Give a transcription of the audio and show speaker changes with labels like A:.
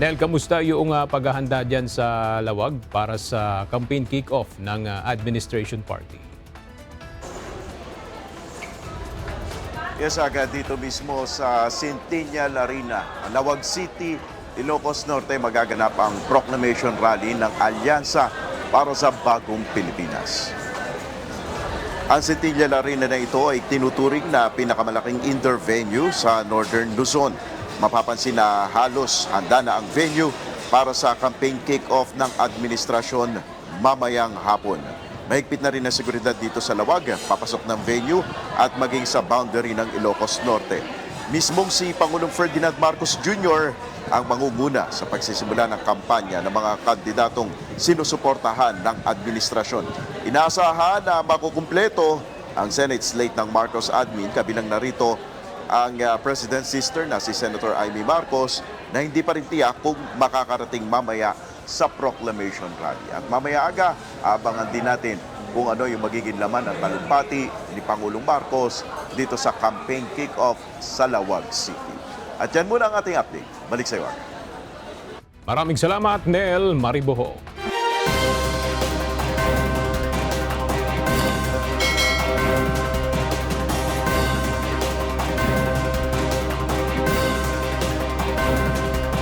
A: Nel, kamusta yung paghahanda dyan sa Lawag para sa campaign kick-off ng administration party?
B: Yes, agad dito mismo sa Centennial Arena, Lawag City, Ilocos Norte, magaganap ang proclamation rally ng Alyansa para sa Bagong Pilipinas. Ang Centennial Arena na ito ay tinuturing na pinakamalaking indoor venue sa Northern Luzon. Mapapansin na halos handa na ang venue para sa campaign kick-off ng administrasyon mamayang hapon. Mahigpit na rin ang seguridad dito sa Lawag, papasok ng venue at maging sa boundary ng Ilocos Norte. Mismong si Pangulong Ferdinand Marcos Jr. ang mangunguna sa pagsisimula ng kampanya ng mga kandidatong sinusuportahan ng administrasyon. Inaasahan na makukumpleto ang Senate slate ng Marcos admin, kabilang narito ang President's sister na si Senator Amy Marcos na hindi pa rin tiyak kung makakarating mamaya sa proclamation rally. At mamaya aga, abangan din natin kung ano yung magiging laman at talumpati ni Pangulong Marcos dito sa campaign kick-off sa Lawag City. At yan muna ang ating update. Balik sa iyo.
A: Maraming salamat, Nel Mariboho.